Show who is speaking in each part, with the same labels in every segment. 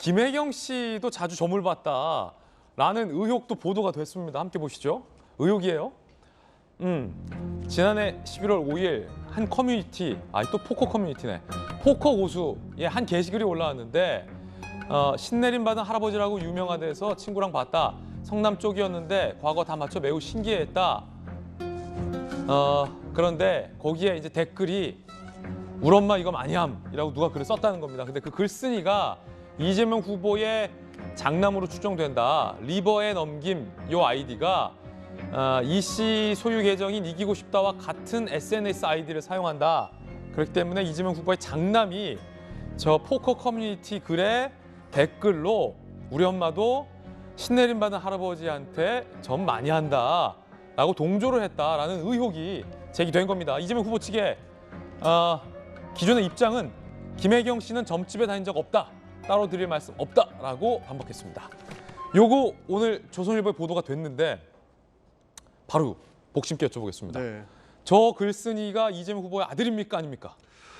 Speaker 1: 김혜경 씨도 자주 점을 봤다라는 의혹도 보도가 됐습니다. 함께 보시죠. 의혹이에요. 지난해 11월 5일 한 커뮤니티, 또 포커 커뮤니티네. 포커 고수의 한 게시글이 올라왔는데 신내림 받은 할아버지라고 유명하대서 친구랑 봤다. 성남 쪽이었는데 과거 다 맞춰 매우 신기했다. 그런데 거기에 이제 댓글이 우리 엄마 이거 많이함이라고 누가 글을 썼다는 겁니다. 근데 그 글쓴이가 이재명 후보의 장남으로 추정된다. 리버에 넘김 요 아이디가 이 씨 소유 계정인 이기고 싶다와 같은 SNS 아이디를 사용한다. 그렇기 때문에 이재명 후보의 장남이 저 포커 커뮤니티 글에 댓글로 우리 엄마도 신내림 받은 할아버지한테 점 많이 한다라고 동조를 했다라는 의혹이 제기된 겁니다. 이재명 후보 측의 기존의 입장은 김혜경 씨는 점집에 다닌 적 없다. 따로 드릴 말씀 없다라고 반박했습니다. 요거 오늘 조선일보에 보도가 됐는데 바로 복심께 여쭤보겠습니다.
Speaker 2: 네.
Speaker 1: 저 글쓴이가 이재명 후보의 아들입니까 아닙니까?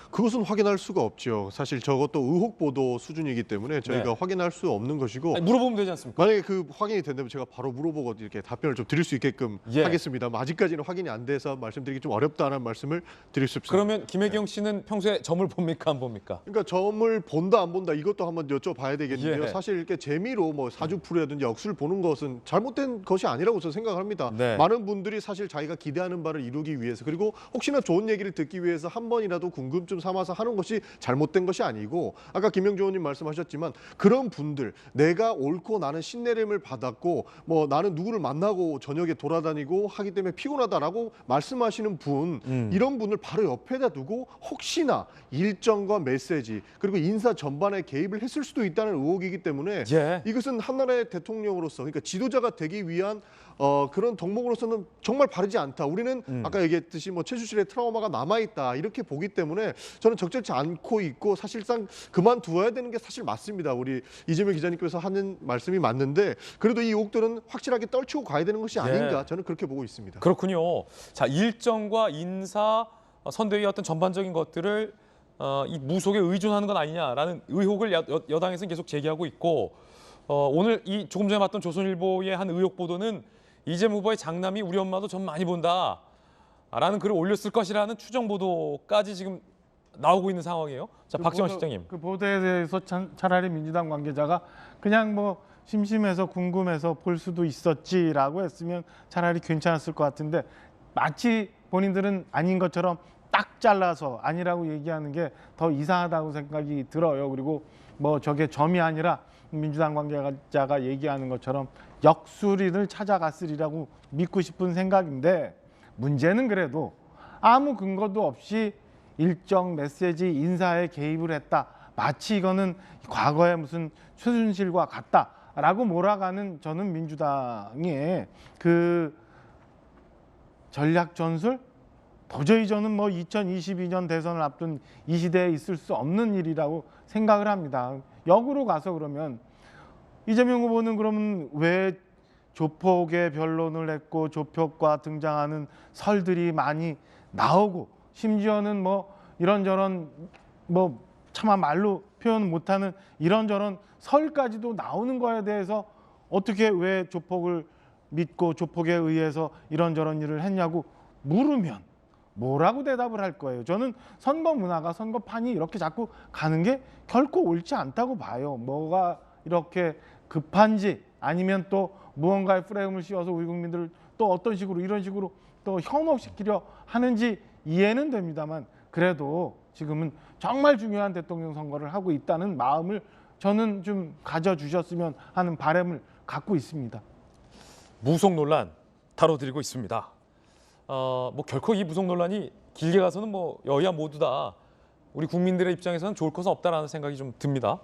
Speaker 2: 그것은 확인할 수가 없죠. 사실 저것도 의혹 보도 수준이기 때문에 저희가 확인할 수 없는 것이고
Speaker 1: 물어보면 되지 않습니까?
Speaker 2: 만약에 그 확인이 된다면 제가 바로 물어보고 이렇게 답변을 좀 드릴 수 있게끔 하겠습니다. 아직까지는 확인이 안 돼서 말씀드리기 좀 어렵다는 말씀을 드릴 수 있습니다.
Speaker 1: 그러면 김혜경 씨는 평소에 점을 봅니까 안 봅니까?
Speaker 2: 그러니까 점을 본다 안 본다 이것도 한번 여쭤봐야 되겠는데요. 사실 이렇게 재미로 뭐 사주풀이라든지 억수를 보는 것은 잘못된 것이 아니라고 저는 생각합니다. 많은 분들이 사실 자기가 기대하는 바를 이루기 위해서 그리고 혹시나 좋은 얘기를 듣기 위해서 한 번이라도 궁금증 삼아서 하는 것이 잘못된 것이 아니고 아까 김영주 의원님 말씀하셨지만 그런 분들 내가 옳고 나는 신내림을 받았고 뭐 나는 누구를 만나고 저녁에 돌아다니고 하기 때문에 피곤하다라고 말씀하시는 분 이런 분을 바로 옆에다 두고 혹시나 일정과 메시지 그리고 인사 전반에 개입을 했을 수도 있다는 의혹이기 때문에 이것은 한나라의 대통령으로서 그러니까 지도자가 되기 위한 그런 덕목으로서는 정말 바르지 않다. 우리는 아까 얘기했듯이 뭐 최수실의 트라우마가 남아있다. 이렇게 보기 때문에 저는 적절치 않고 있고 사실상 그만두어야 되는 게 사실 맞습니다. 우리 이재명 기자님께서 하는 말씀이 맞는데 그래도 이 의혹들은 확실하게 떨치고 가야 되는 것이 아닌가 저는 그렇게 보고 있습니다.
Speaker 1: 그렇군요. 자, 일정과 인사, 선대위의 어떤 전반적인 것들을 이 무속에 의존하는 건 아니냐라는 의혹을 여당에서는 계속 제기하고 있고 오늘 이 조금 전에 봤던 조선일보의 한 의혹 보도는 이재명 후보의 장남이 우리 엄마도 점 많이 본다라는 글을 올렸을 것이라는 추정 보도까지 지금 나오고 있는 상황이에요. 자, 박지원 실장님.
Speaker 3: 그 보도에 대해서 차라리 민주당 관계자가 그냥 뭐 심심해서 궁금해서 볼 수도 있었지라고 했으면 차라리 괜찮았을 것 같은데 마치 본인들은 아닌 것처럼 딱 잘라서 아니라고 얘기하는 게 더 이상하다고 생각이 들어요. 그리고 뭐 저게 점이 아니라 민주당 관계자가 얘기하는 것처럼 역술인을 찾아갔으리라고 믿고 싶은 생각인데 문제는 그래도 아무 근거도 없이 일정 메시지 인사에 개입을 했다. 마치 이거는 과거에 무슨 최순실과 같다라고 몰아가는 저는 민주당의 그 전략 전술 도저히 저는 뭐 2022년 대선을 앞둔 이 시대에 있을 수 없는 일이라고 생각을 합니다. 역으로 가서 그러면 이재명 후보는 그러면 왜 조폭의 변론을 했고 조폭과 등장하는 설들이 많이 나오고 심지어는 뭐 이런저런 뭐 차마 말로 표현 못하는 이런저런 설까지도 나오는 거에 대해서 어떻게 왜 조폭을 믿고 조폭에 의해서 이런저런 일을 했냐고 물으면 뭐라고 대답을 할 거예요. 저는 선거 문화가 선거판이 이렇게 자꾸 가는 게 결코 옳지 않다고 봐요. 뭐가 이렇게 급한지 아니면 또 무언가의 프레임을 씌워서 우리 국민들을 또 어떤 식으로 이런 식으로 또 현혹시키려 하는지 이해는 됩니다만 그래도 지금은 정말 중요한 대통령 선거를 하고 있다는 마음을 저는 좀 가져주셨으면 하는 바람을 갖고 있습니다.
Speaker 1: 무속 논란 다뤄드리고 있습니다. 뭐 결코 이 무속 논란이 길게 가서는 뭐 여야 모두 다 우리 국민들의 입장에서는 좋을 것은 없다라는 생각이 좀 듭니다.